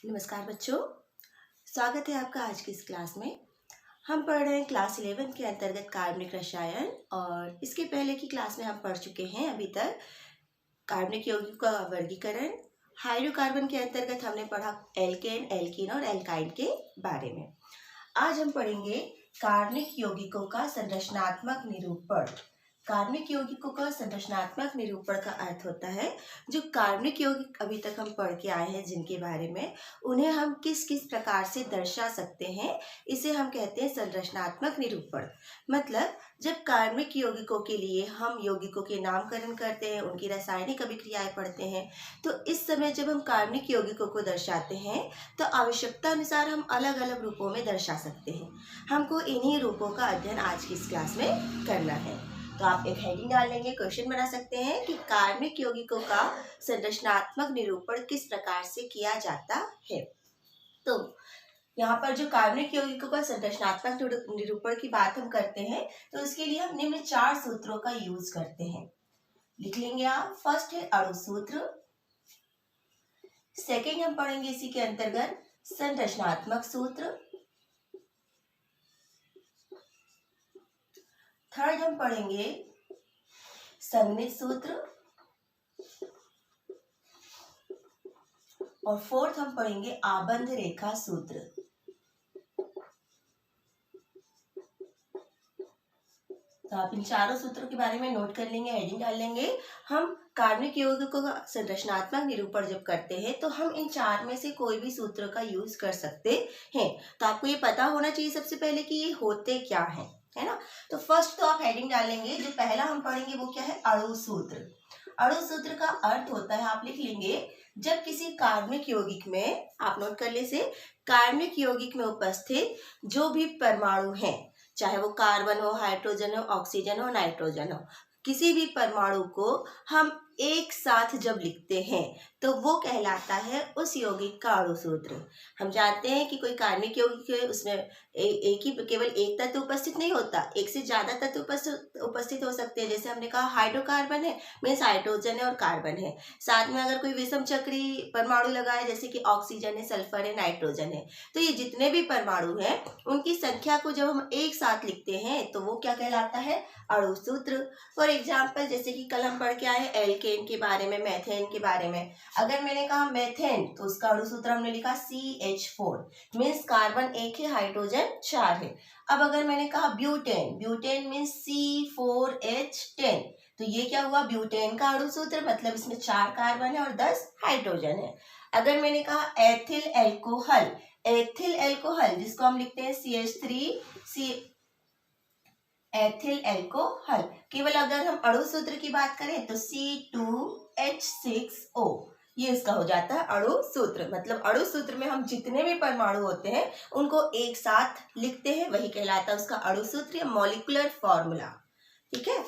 नमस्कार बच्चों, स्वागत है आपका आज की इस क्लास में। हम पढ़ रहे हैं क्लास 11 के अंतर्गत कार्बनिक रसायन। और इसके पहले की क्लास में हम पढ़ चुके हैं अभी तक कार्बनिक यौगिकों का वर्गीकरण। हाइड्रोकार्बन के अंतर्गत हमने पढ़ा एल्केन, एल्कीन और एल्काइन के बारे में। आज हम पढ़ेंगे कार्बनिक यौगिकों का संरचनात्मक निरूपण। कार्बनिक यौगिकों का संरचनात्मक निरूपण का अर्थ होता है जो कार्बनिक यौगिक अभी तक हम पढ़ के आए हैं जिनके बारे में, उन्हें हम किस किस प्रकार से दर्शा सकते हैं, इसे हम कहते हैं संरचनात्मक निरूपण। मतलब जब कार्बनिक यौगिकों के लिए हम यौगिकों के नामकरण करते हैं, उनकी रासायनिक अभिक्रियाएं पढ़ते हैं, तो इस समय जब हम कार्बनिक यौगिकों को दर्शाते हैं तो आवश्यकता अनुसार हम अलग अलग रूपों में दर्शा सकते हैं। हमको इन्हीं रूपों का अध्ययन आज की इस क्लास में करना है। तो आप एक हेडिंग डाल लेंगे, क्वेश्चन बना सकते हैं कि कार्बनिक यौगिकों का संरचनात्मक निरूपण किस प्रकार से किया जाता है। तो यहाँ पर जो कार्बनिक यौगिकों का संरचनात्मक निरूपण की बात हम करते हैं तो उसके लिए हम निम्न 4 सूत्रों का यूज करते हैं। लिख लेंगे आप। फर्स्ट है अणु सूत्र, सेकेंड हम पढ़ेंगे इसी के अंतर्गत संरचनात्मक सूत्र, थर्ड हम पढ़ेंगे संघनित सूत्र और फोर्थ हम पढ़ेंगे आबंध रेखा सूत्र। तो आप इन चारों सूत्रों के बारे में नोट कर लेंगे, हेडिंग डाल लेंगे। हम कार्बनिक यौगिकों का संरचनात्मक निरूपण जब करते हैं तो हम इन 4 में से कोई भी सूत्र का यूज कर सकते हैं। तो आपको ये पता होना चाहिए सबसे पहले कि ये होते क्या हैं, है ना। तो फर्स्ट तो आप हेडिंग डालेंगे, जो पहला हम पढ़ेंगे वो क्या है, अणु सूत्र। अणु सूत्र का अर्थ होता है, आप लिख लेंगे, जब किसी कार्बनिक यौगिक में, आप नोट कर ले से, कार्बनिक यौगिक में उपस्थित जो भी परमाणु हैं, चाहे वो कार्बन हो, हाइड्रोजन हो, ऑक्सीजन हो, नाइट्रोजन हो, किसी भी परमाणु को हम एक साथ जब लिखते हैं तो वो कहलाता है उस यौगिक का अणु सूत्र। हम जानते हैं कि कोई कार्बनिक यौगिक है, उसमें एक ही केवल एक तत्व उपस्थित नहीं होता, एक से ज्यादा तत्व उपस्थित हो सकते हैं। जैसे हमने कहा हाइड्रोकार्बन है, मीन्स हाइड्रोजन है और कार्बन है। साथ में अगर कोई विषम चक्री परमाणु लगा है, जैसे कि ऑक्सीजन है, सल्फर है, नाइट्रोजन है, तो ये जितने भी परमाणु हैं उनकी संख्या को जब हम एक साथ लिखते हैं तो वो क्या कहलाता है, अणु सूत्र। फॉर एग्जाम्पल, जैसे कि कल हम पढ़ के आए एल्केन के बारे में, मेथेन के बारे में। अगर मैंने कहा मेथेन तो उसका अणु सूत्र हमने लिखा CH4, मीन्स कार्बन 1 है, हाइड्रोजन 4 है। अब अगर मैंने कहा ब्यूटेन, ब्यूटेन मीन्स C4H10, तो ये क्या हुआ, ब्यूटेन का अणु सूत्र, मतलब इसमें 4 कार्बन है और 10 हाइड्रोजन है। अगर मैंने कहा एथिल एल्कोहल, एथिल एल्कोहल जिसको हम लिखते हैं CH3, एथिल एल्कोहल, केवल अगर हम अणु सूत्र की बात करें तो C2H6O, ये इसका हो जाता है अणु सूत्र। मतलब अणु सूत्र में हम जितने भी परमाणु होते हैं उनको एक साथ लिखते हैं, वही कहलाता है उसका अणु सूत्र या मॉलिक्यूलर फॉर्मूला। ठीक है।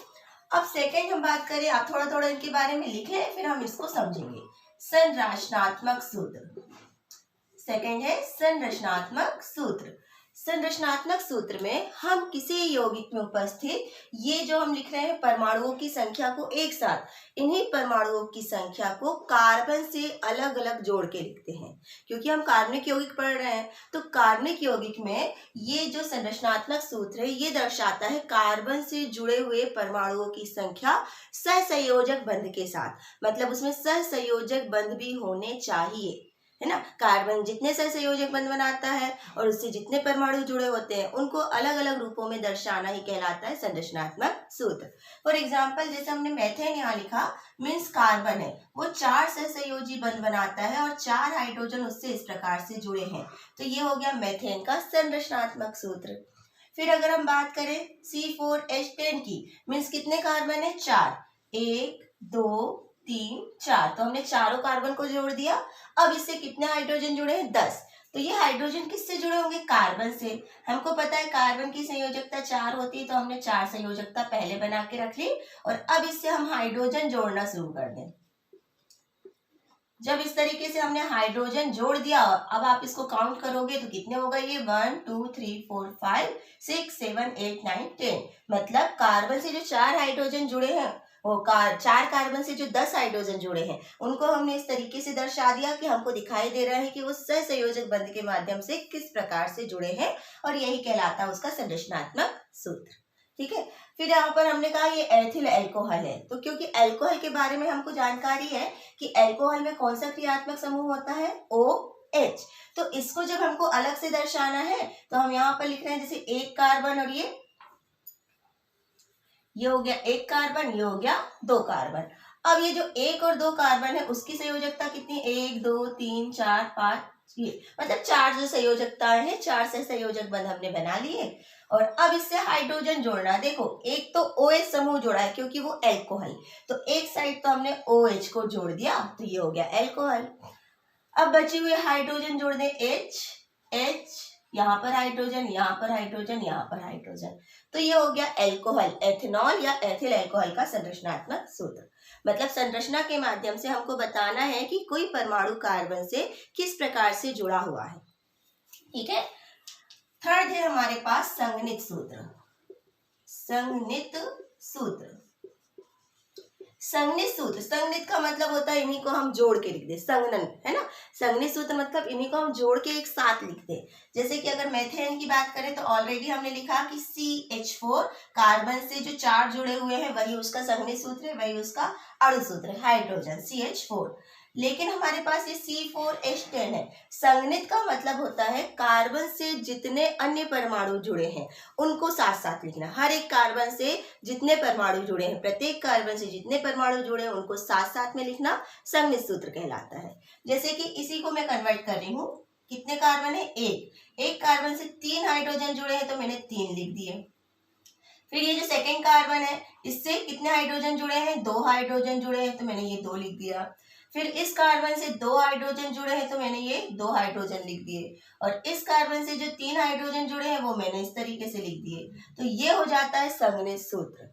अब सेकेंड हम बात करें, आप थोड़ा थोड़ा इनके बारे में लिख लें, फिर हम इसको समझेंगे। संरचनात्मक सूत्र, सेकेंड है संरचनात्मक सूत्र। संरचनात्मक सूत्र में हम किसी यौगिक में उपस्थित ये जो हम लिख रहे हैं परमाणुओं की संख्या को एक साथ, इन्हीं परमाणुओं की संख्या को कार्बन से अलग अलग जोड़ के लिखते हैं। क्योंकि हम कार्बनिक यौगिक पढ़ रहे हैं तो कार्बनिक यौगिक में ये जो संरचनात्मक सूत्र है ये दर्शाता है कार्बन से जुड़े हुए परमाणुओं की संख्या सहसंयोजक बंध के साथ। मतलब उसमें सहसंयोजक बंध भी होने चाहिए, है ना। कार्बन जितने सहसंयोजक बंध बनाता है और उससे जितने परमाणु जुड़े होते हैं उनको अलग अलग रूपों में दर्शाना ही कहलाता है संरचनात्मक सूत्र। फॉर एग्जाम्पल, जैसे हमने मेथेन यहाँ लिखा, मीन्स कार्बन है, वो 4 सहसंयोजी बंध बनाता है और 4 हाइड्रोजन उससे इस प्रकार से जुड़े हैं, तो ये हो गया मेथेन का संरचनात्मक सूत्र। फिर अगर हम बात करें C4H10 की, मीन्स कितने कार्बन है, 4, 1 2 3 4, तो हमने चारों कार्बन को जोड़ दिया। अब इससे कितने हाइड्रोजन जुड़े हैं, 10। तो ये हाइड्रोजन किससे जुड़े होंगे, कार्बन से। हमको पता है कार्बन की संयोजकता 4 होती है, तो हमने 4 संयोजकता पहले बना के रख ली और अब इससे हम हाइड्रोजन जोड़ना शुरू कर दें। जब इस तरीके से हमने हाइड्रोजन जोड़ दिया, अब आप इसको काउंट करोगे तो कितने होगा ये, 1 2 3 4 5 6 7 8 9 10। मतलब कार्बन से जो 4 हाइड्रोजन जुड़े हैं वो 4 कार्बन से जो 10 हाइड्रोजन जुड़े हैं उनको हमने इस तरीके से दर्शा दिया कि हमको दिखाई दे रहा है कि वो सहसंयोजक बंध के माध्यम से किस प्रकार से जुड़े हैं, और यही कहलाता है उसका संरचनात्मक सूत्र। ठीक है, फिर यहाँ पर हमने कहा ये एथिल अल्कोहल है, तो क्योंकि अल्कोहल के बारे में हमको जानकारी है कि अल्कोहल में कौन सा क्रियात्मक समूह होता है, OH, तो इसको जब हमको अलग से दर्शाना है तो हम यहाँ पर लिख रहे हैं जैसे एक कार्बन, और ये हो गया एक कार्बन, ये हो गया 2 कार्बन। अब ये जो 1 और 2 कार्बन है उसकी संयोजकता कितनी, 1 2 3 4 5, ये मतलब 4 जो संयोजकताएं हैं, 4 से संयोजक बंध हमने बना लिए। और अब इससे हाइड्रोजन जोड़ना, देखो एक तो OH समूह जोड़ा है क्योंकि वो एल्कोहल, तो एक साइड तो हमने OH को जोड़ दिया, तो ये हो गया एल्कोहल। अब बचे हुए हाइड्रोजन जोड़ दें, H, यहाँ पर हाइड्रोजन, यहाँ पर हाइड्रोजन, यहाँ पर हाइड्रोजन, तो ये हो गया एल्कोहल, एथेनॉल या एथिल अल्कोहल का संरचनात्मक सूत्र। मतलब संरचना के माध्यम से हमको बताना है कि कोई परमाणु कार्बन से किस प्रकार से जुड़ा हुआ है। ठीक है, थर्ड है हमारे पास संघनित सूत्र। संघनित सूत्र, संघनित सूत्र, संघनित का मतलब होता है इन्हीं को हम जोड़ के लिख दे, संघनन है ना। संघनित सूत्र मतलब इन्हीं को हम जोड़ के एक साथ लिख दे। जैसे कि अगर मेथेन की बात करें तो ऑलरेडी हमने लिखा कि CH4 कार्बन से जो 4 जुड़े हुए हैं वही उसका संघनित सूत्र है, वही उसका अणु सूत्र है, हाइड्रोजन CH4। लेकिन हमारे पास ये C4H10 है। संघनित का मतलब होता है कार्बन से जितने अन्य परमाणु जुड़े हैं उनको साथ साथ लिखना। हर एक कार्बन से जितने परमाणु जुड़े हैं, प्रत्येक कार्बन से जितने परमाणु जुड़े हैं उनको साथ साथ में लिखना संघनित सूत्र कहलाता है। जैसे कि इसी को मैं कन्वर्ट कर रही हूँ, कितने कार्बन है, एक कार्बन से 3 हाइड्रोजन जुड़े हैं तो मैंने 3 लिख दिए। फिर ये जो सेकेंड कार्बन है इससे कितने हाइड्रोजन जुड़े हैं, 2 हाइड्रोजन जुड़े हैं तो मैंने ये 2 लिख दिया। फिर इस कार्बन से 2 हाइड्रोजन जुड़े हैं तो मैंने ये 2 हाइड्रोजन लिख दिए, और इस कार्बन से जो 3 हाइड्रोजन जुड़े हैं वो मैंने इस तरीके से लिख दिए। तो ये हो जाता है संघनित सूत्र,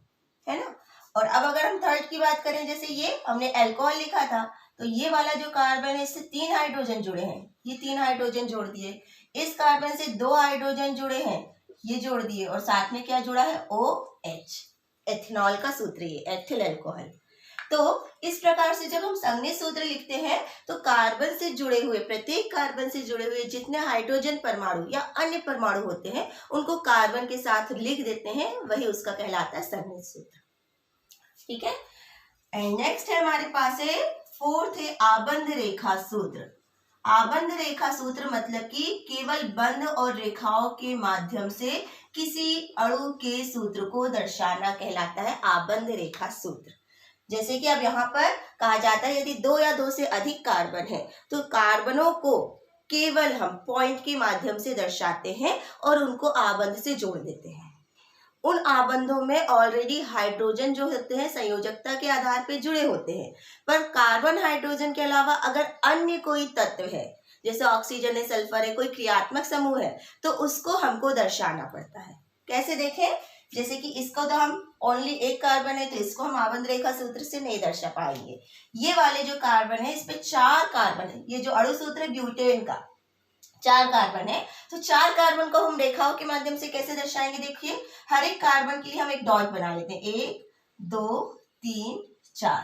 है ना। और अब अगर हम थर्ड की बात करें, जैसे ये हमने अल्कोहल लिखा था तो ये वाला जो कार्बन है इससे 3 हाइड्रोजन जुड़े हैं, ये 3 हाइड्रोजन जोड़ दिए। इस कार्बन से 2 हाइड्रोजन जुड़े हैं, ये जोड़ दिए, और साथ में क्या जुड़ा है, OH, एथेनॉल का सूत्र, ये एथिल अल्कोहल। तो इस प्रकार से जब हम संघनित सूत्र लिखते हैं तो कार्बन से जुड़े हुए, प्रत्येक कार्बन से जुड़े हुए जितने हाइड्रोजन परमाणु या अन्य परमाणु होते हैं उनको कार्बन के साथ लिख देते हैं, वही उसका कहलाता है संघनित सूत्र। ठीक है, एंड नेक्स्ट है हमारे पास है फोर्थ है आबंध रेखा सूत्र। आबंध रेखा सूत्र मतलब कि केवल बंध और रेखाओं के माध्यम से किसी अणु के सूत्र को दर्शाना कहलाता है आबंध रेखा सूत्र। जैसे कि अब यहाँ पर कहा जाता है यदि 2 या 2 से अधिक कार्बन है तो कार्बनों को केवल हम पॉइंट के माध्यम से दर्शाते हैं और उनको आबंध से जोड़ देते हैं। उन आबंधों में ऑलरेडी हाइड्रोजन जो होते हैं संयोजकता के आधार पर जुड़े होते हैं, पर कार्बन हाइड्रोजन के अलावा अगर अन्य कोई तत्व है, जैसे ऑक्सीजन है, सल्फर है, कोई क्रियात्मक समूह है, तो उसको हमको दर्शाना पड़ता है। कैसे देखें, जैसे कि इसको तो हम ओनली एक कार्बन है तो इसको हम आबंध रेखा सूत्र से नहीं दर्शा पाएंगे। ये वाले जो कार्बन है इस पे 4 कार्बन है, ये जो अणु सूत्र है ब्यूटेन का 4 कार्बन है, तो 4 कार्बन को हम रेखाओं के माध्यम से कैसे दर्शाएंगे, देखिए हर एक कार्बन के लिए हम एक डॉट बना लेते हैं, 1 2 3 4।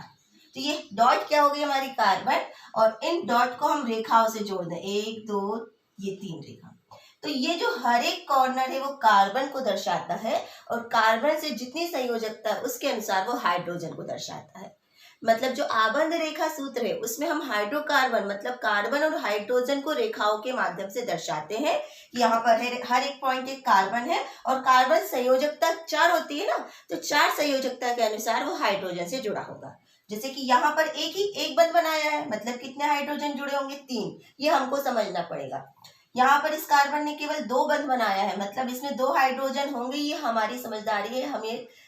तो ये डॉट क्या हो गई हमारी कार्बन, और इन डॉट को हम रेखाओं से जोड़ दें, 1 2 ये 3 रेखा। तो ये जो हर एक कॉर्नर है वो कार्बन को दर्शाता है, और कार्बन से जितनी संयोजकता है उसके अनुसार वो हाइड्रोजन को दर्शाता है। मतलब जो आबंध रेखा सूत्र है उसमें हम हाइड्रोकार्बन मतलब कार्बन और हाइड्रोजन को रेखाओं के माध्यम से दर्शाते हैं। यहाँ पर है हर एक पॉइंट एक कार्बन है, और कार्बन संयोजकता 4 होती है ना, तो 4 संयोजकता के अनुसार वो हाइड्रोजन से जुड़ा होगा। जैसे कि यहाँ पर एक बंध बनाया है, मतलब कितने हाइड्रोजन जुड़े होंगे, 3, ये हमको समझना पड़ेगा। यहाँ पर इस कार्बन ने केवल 2 बंध बनाया है, मतलब इसमें 2 हाइड्रोजन होंगे, ये हमारी समझदारी है,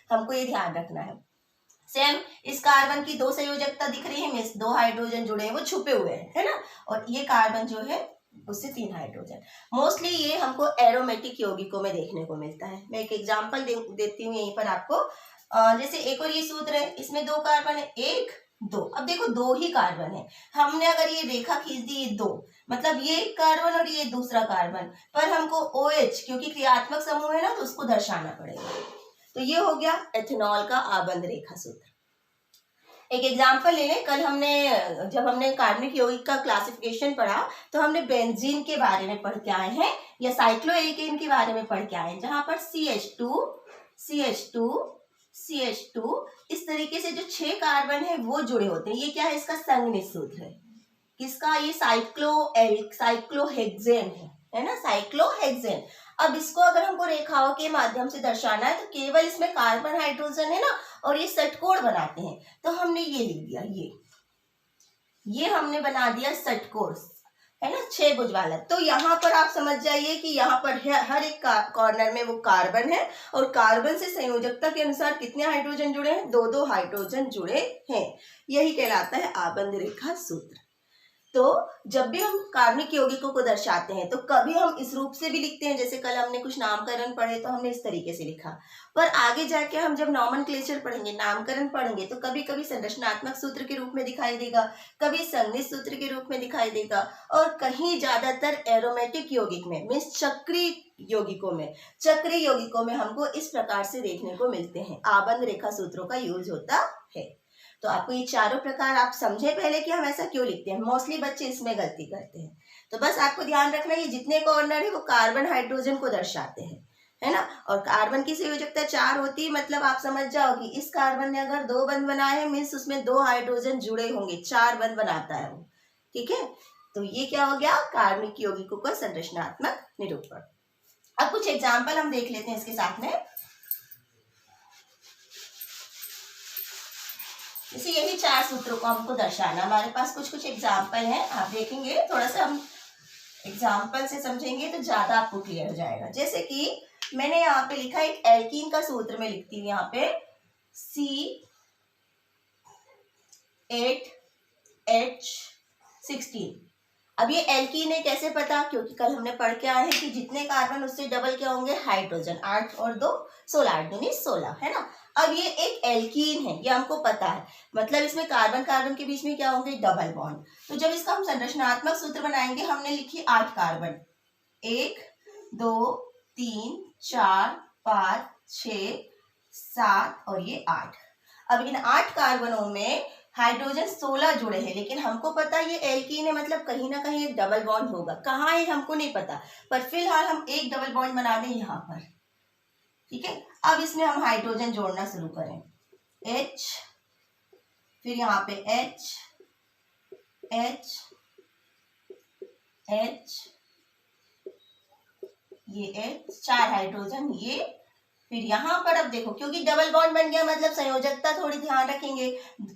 हमको ये ध्यान रखना है। सेम इस कार्बन की 2 संयोजकता दिख रही है, में 2 हाइड्रोजन जुड़े हैं, वो छुपे हुए हैं, है ना, और ये कार्बन जो है उससे 3 हाइड्रोजन। मोस्टली ये हमको एरोमेटिक यौगिकों में देखने को मिलता है। मैं एक एग्जांपल देती हूँ यहीं पर आपको। जैसे एक और ये सूत्र है, इसमें 2 कार्बन है, 1 2। अब देखो 2 ही कार्बन है, हमने अगर ये रेखा खींच दी, ये 2 मतलब ये कार्बन और ये दूसरा कार्बन, पर हमको OH क्योंकि क्रियात्मक समूह है ना तो उसको दर्शाना पड़ेगा। तो ये हो गया एथेनॉल का आबंध रेखा सूत्र। एक एग्जाम्पल ले लें, कल हमने जब हमने कार्बनिक यौगिक का क्लासिफिकेशन पढ़ा तो हमने बेंजीन के बारे में पढ़ के आए हैं या साइक्लोएल्केन के बारे में पढ़ के आए हैं, जहां पर CH2 CH2 CH2 इस तरीके से जो 6 कार्बन है वो जुड़े होते हैं। ये क्या है, इसका संघनित सूत्र है। किसका, ये साइक्लोहेक्सेन है ना, साइक्लोहेक्सेन। अब इसको अगर हमको रेखाओं के माध्यम से दर्शाना है तो केवल इसमें कार्बन हाइड्रोजन है ना, और ये षटकोण बनाते हैं, तो हमने ये लिख दिया, ये हमने बना दिया षटकोण, है ना, 6 भुज वाला। तो यहाँ पर आप समझ जाइए कि यहाँ पर हर एक कॉर्नर में वो कार्बन है, और कार्बन से संयोजकता के अनुसार कितने हाइड्रोजन जुड़े हैं, 2-2 हाइड्रोजन जुड़े हैं। यही कहलाता है आबंध रेखा सूत्र। तो जब भी हम कार्बनिक यौगिकों को दर्शाते हैं तो कभी हम इस रूप से भी लिखते हैं, जैसे कल हमने कुछ नामकरण पढ़े तो हमने इस तरीके से लिखा, पर आगे जाके हम जब नॉमेनक्लेचर पढ़ेंगे, नामकरण पढ़ेंगे, तो कभी कभी संरचनात्मक सूत्र के रूप में दिखाई देगा, कभी संघनित सूत्र के रूप में दिखाई देगा, और कहीं ज्यादातर एरोमेटिक यौगिक में, मीन्स चक्रीय यौगिकों में हमको इस प्रकार से देखने को मिलते हैं, आबंध रेखा सूत्रों का यूज होता है। तो आपको ये चारों प्रकार आप समझे पहले कि हम ऐसा क्यों लिखते हैं। मोस्टली बच्चे इसमें गलती करते हैं, तो बस आपको ध्यान रखना ये जितने कॉर्नर है वो कार्बन हाइड्रोजन को दर्शाते हैं, है ना, और कार्बन की संयोजकता 4 होती है, मतलब आप समझ जाओ कि इस कार्बन ने अगर 2 बंध बनाए हैं मीन्स उसमें 2 हाइड्रोजन जुड़े होंगे, 4 बंध बनाता है वो, ठीक है। तो ये क्या हो गया, कार्बनिक यौगिकों का संरचनात्मक निरूपण। अब कुछ एग्जाम्पल हम देख लेते हैं इसके साथ में। जैसे यही 4 सूत्रों को हमको दर्शाना, हमारे पास कुछ एग्जाम्पल हैं, आप देखेंगे, थोड़ा सा हम एग्जाम्पल से समझेंगे तो ज्यादा आपको क्लियर हो जाएगा। जैसे कि मैंने यहाँ पे लिखा, एक एल्कीन का सूत्र में लिखती हूँ यहाँ पे C8H16। अब ये एल्कीन है कैसे पता, क्योंकि कल हमने पढ़ के आए हैं कि जितने कार्बन उससे डबल क्या होंगे, हाइड्रोजन, 8 और 2 16, 8 दूनी 16, है ना। अब ये एक एल्कीन है, ये हमको पता है, मतलब इसमें कार्बन कार्बन के बीच में क्या होंगे, डबल बॉन्ड। तो जब इसका हम संरचनात्मक सूत्र बनाएंगे, हमने लिखी 8 कार्बन, 1 2 3 4 5 6 7 और ये 8। अब इन 8 कार्बनों में हाइड्रोजन 16 जुड़े हैं, लेकिन हमको पता ये एल्कीन है, मतलब कहीं ना कहीं एक डबल बॉन्ड होगा, कहाँ है हमको नहीं पता, पर फिलहाल हम एक डबल बॉन्ड बना दें यहाँ पर, ठीक है। अब इसमें हम हाइड्रोजन जोड़ना शुरू करें, H, फिर यहाँ पे H, ये H, 4 हाइड्रोजन ये, फिर यहाँ पर अब देखो, क्योंकि डबल बॉन्ड बन गया, मतलब संयोजकता थोड़ी ध्यान रखेंगे,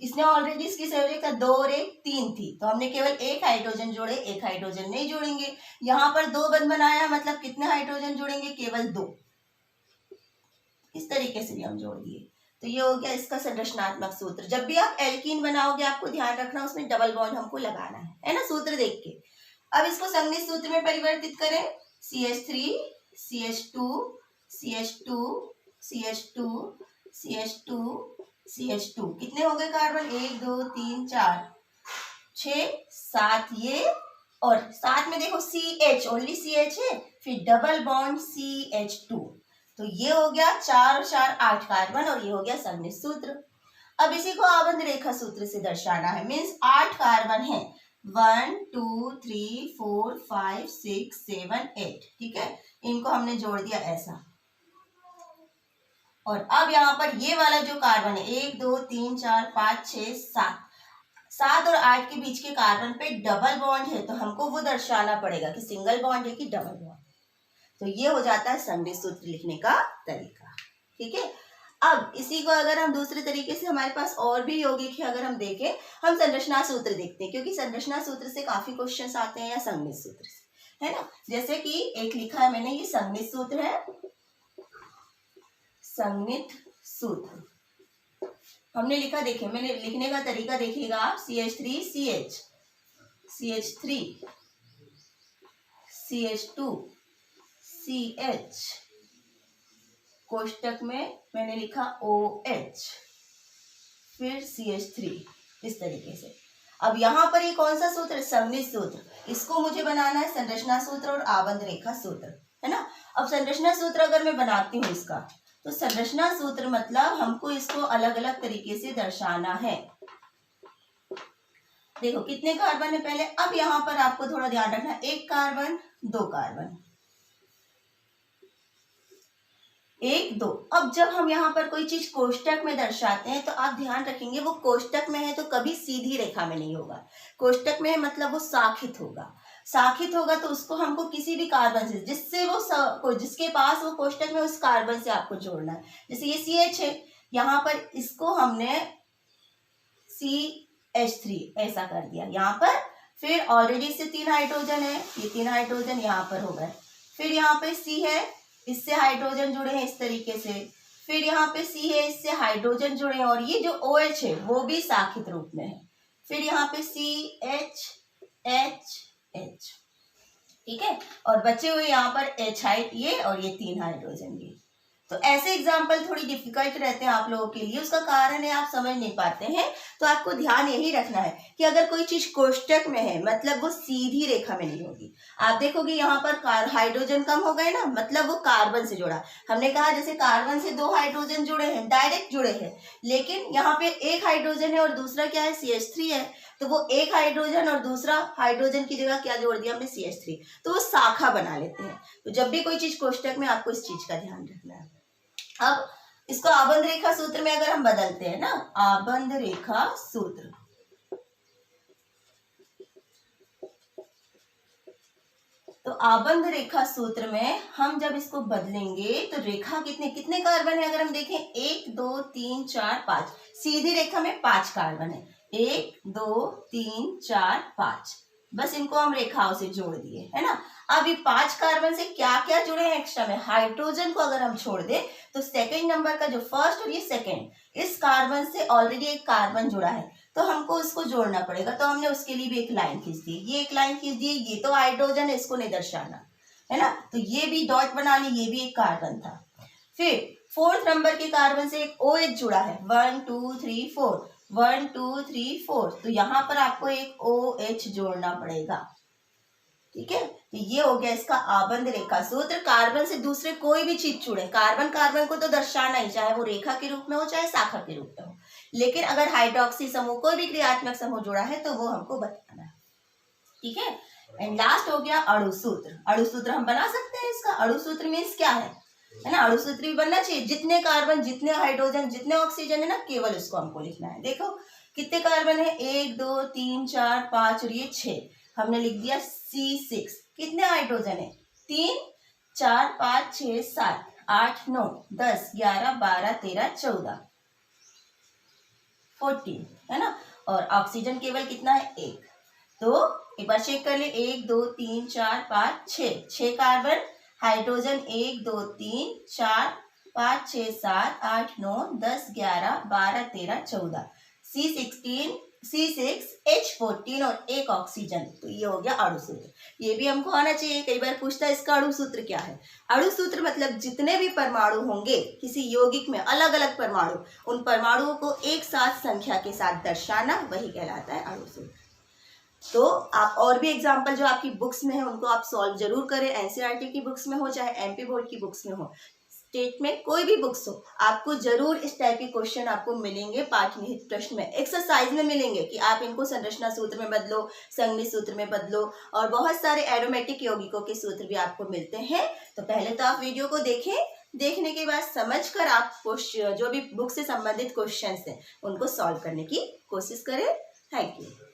इसने ऑलरेडी इसकी संयोजकता 2 और 1 3 थी, तो हमने केवल 1 हाइड्रोजन जोड़े, 1 हाइड्रोजन नहीं जोड़ेंगे। यहाँ पर 2 बंध बनाया, मतलब कितने हाइड्रोजन जोड़ेंगे, केवल 2। इस तरीके से भी हम जोड़ दिए, तो ये हो गया इसका संरचनात्मक सूत्र। जब भी आप एल्कीन बनाओगे आपको ध्यान रखना उसमें डबल बॉन्ड हमको लगाना है ना, सूत्र देख के। अब इसको संघनित सूत्र में परिवर्तित करें, CH3 CH2 CH2 CH2 CH2 CH2, कितने हो गए कार्बन, 1 2 3 4 6 7, ये, और साथ में देखो CH, ओनली CH है, फिर डबल बॉन्ड CH2, तो ये हो गया 4 और 4 8 कार्बन, और ये हो गया संघनित सूत्र। अब इसी को आबंध रेखा सूत्र से दर्शाना है, मीन्स 8 कार्बन है, 1 2 3 4 5 6 7 8, ठीक है, इनको हमने जोड़ दिया ऐसा। और अब यहाँ पर ये वाला जो कार्बन है, 1 2 3 4 5 6 7 और 8 के बीच के कार्बन पे डबल बॉन्ड है, तो हमको वो दर्शाना पड़ेगा कि सिंगल बॉन्ड है कि डबल बॉन्ड। तो ये हो जाता है संघनित सूत्र लिखने का तरीका, ठीक है। अब इसी को अगर हम दूसरे तरीके से, हमारे पास और भी यौगिक है, अगर हम देखें, हम संरचना सूत्र देखते हैं, क्योंकि संरचना सूत्र से काफी क्वेश्चंस आते हैं, या संघनित सूत्र से, है ना। जैसे कि एक लिखा है मैंने, ये संघनित सूत्र है, संघनित सूत्र हमने लिखा, देखिए मैंने लिखने का तरीका देखिएगा आप, CH3 CH, CH3 CH2 CH, कोष्टक में मैंने लिखा OH, फिर CH3, इस तरीके से। अब यहाँ पर ये कौन सा सूत्र है, संघनित सूत्र, इसको मुझे बनाना है संरचना सूत्र और आबंध रेखा सूत्र, है ना। अब संरचना सूत्र अगर मैं बनाती हूँ इसका, तो संरचना सूत्र मतलब हमको इसको अलग अलग तरीके से दर्शाना है, देखो कितने कार्बन है पहले। अब यहाँ पर आपको थोड़ा ध्यान रखना, एक कार्बन, दो कार्बन, एक दो। अब जब हम यहाँ पर कोई चीज कोष्टक में दर्शाते हैं तो आप ध्यान रखेंगे वो कोष्टक में है तो कभी सीधी रेखा में नहीं होगा। कोष्टक में है मतलब वो साखित होगा। साखित होगा तो उसको हमको किसी भी कार्बन से, जिससे वो जिसके पास वो कोष्टक में, उस कार्बन से आपको जोड़ना है। जैसे ये CH है, यहाँ पर इसको हमने CH3 ऐसा कर दिया यहाँ पर। फिर ऑलरेडी इससे 3 हाइड्रोजन है, ये 3 हाइड्रोजन यहाँ पर हो गए। फिर यहाँ पे C है, इससे हाइड्रोजन जुड़े हैं इस तरीके से। फिर यहाँ पे C है, इससे हाइड्रोजन जुड़े हैं, और ये जो OH है वो भी साखित रूप में है। फिर यहाँ पे CH H H, ठीक है। और बचे हुए यहाँ पर H हाइट ये, और ये 3 हाइड्रोजन ये। तो ऐसे एग्जाम्पल थोड़ी डिफिकल्ट रहते हैं आप लोगों के लिए, उसका कारण है आप समझ नहीं पाते हैं। तो आपको ध्यान यही रखना है कि अगर कोई चीज कोष्टक में है मतलब वो सीधी रेखा में नहीं होगी। आप देखोगे यहाँ पर हाइड्रोजन कम हो गए ना, मतलब वो कार्बन से जुड़ा। हमने कहा जैसे कार्बन से 2 हाइड्रोजन जुड़े हैं, डायरेक्ट जुड़े हैं, लेकिन यहाँ पे एक हाइड्रोजन है और दूसरा क्या है, CH3 है। तो वो एक हाइड्रोजन और दूसरा हाइड्रोजन की जगह क्या जोड़ दिया हमने, CH3। तो वो शाखा बना लेते हैं। तो जब भी कोई चीज कोष्टक में, आपको इस चीज का ध्यान रखना है। अब इसको आबंध रेखा सूत्र में अगर हम बदलते हैं ना, आबंध रेखा सूत्र, तो आबंध रेखा सूत्र में हम जब इसको बदलेंगे तो रेखा कितने कितने कार्बन है, अगर हम देखें 1 2 3 4 5, सीधी रेखा में 5 कार्बन है। 1 2 3 4 5, बस इनको हम रेखाओं से जोड़ दिए, है ना। अब ये 5 कार्बन से क्या क्या जुड़े हैं एक्स्ट्रा में, हाइड्रोजन को अगर हम छोड़ दें तो सेकंड नंबर का जो फर्स्ट और ये सेकंड, इस कार्बन से ऑलरेडी एक कार्बन जुड़ा है, तो हमको उसको जोड़ना पड़ेगा। तो हमने उसके लिए भी एक लाइन खींच दी, ये एक लाइन खींच दी। ये तो हाइड्रोजन है, इसको नहीं दर्शाना, है ना। तो ये भी डॉट बना ली, ये भी एक कार्बन था। फिर 4th नंबर के कार्बन से एक OH जुड़ा है, 1 2 3 4, 1 2 3 4, तो यहाँ पर आपको एक OH जोड़ना पड़ेगा, ठीक है। तो ये हो गया इसका आबंध रेखा सूत्र। कार्बन से दूसरे कोई भी चीज जुड़े, कार्बन कार्बन को तो दर्शाना ही, चाहे वो रेखा के रूप में हो चाहे शाखा के रूप में हो, लेकिन अगर हाइड्रोक्सी समूह कोई भी क्रियात्मक समूह जुड़ा है तो वो हमको बताना है, ठीक है। एंड लास्ट हो गया अणु सूत्र। अणु सूत्र हम बना सकते हैं इसका। अणु सूत्र मीन्स क्या है ना, अणु सूत्र भी बनना चाहिए। जितने कार्बन, जितने हाइड्रोजन, जितने ऑक्सीजन है ना, केवल उसको हमको लिखना है। देखो कितने कार्बन है, 1 2 3 4 5 और ये 6, हमने लिख दिया C6। कितने हाइड्रोजन है, 3 4 5 6 7 8 9 10 11 12 13 14 14, है ना। और ऑक्सीजन केवल कितना है, 1। तो एक बार चेक कर ले, 1 2 3 4 5 6 carbon, hydrogen 1 2 3 4 5 6 7 8 9 10 11 12 13 14, C16 C6 H14 और एक ऑक्सीजन। तो ये हो गया अणु सूत्र। ये भी हमको आना चाहिए, कई बार पूछता है इसका अणु सूत्र क्या है। अणु सूत्र मतलब जितने भी परमाणु होंगे किसी यौगिक में, अलग अलग परमाणु, उन परमाणुओं को एक साथ संख्या के साथ दर्शाना, वही कहलाता है अणु सूत्र। तो आप और भी एग्जाम्पल जो आपकी बुक्स में है उनको आप सॉल्व जरूर करें, एनसीईआरटी की बुक्स में हो चाहे MP बोर्ड की बुक्स में हो, स्टेट में कोई भी बुक्स हो, आपको जरूर इस टाइप के क्वेश्चन आपको मिलेंगे पाठ निहित प्रश्न में, एक्सरसाइज में मिलेंगे कि आप इनको संरचना सूत्र में बदलो, संघनित सूत्र में बदलो, और बहुत सारे एरोमेटिक यौगिकों के सूत्र भी आपको मिलते हैं। तो पहले तो आप वीडियो को देखें, देखने के बाद समझकर आप जो भी बुक से संबंधित क्वेश्चन हैं उनको सॉल्व करने की कोशिश करें। Thank you.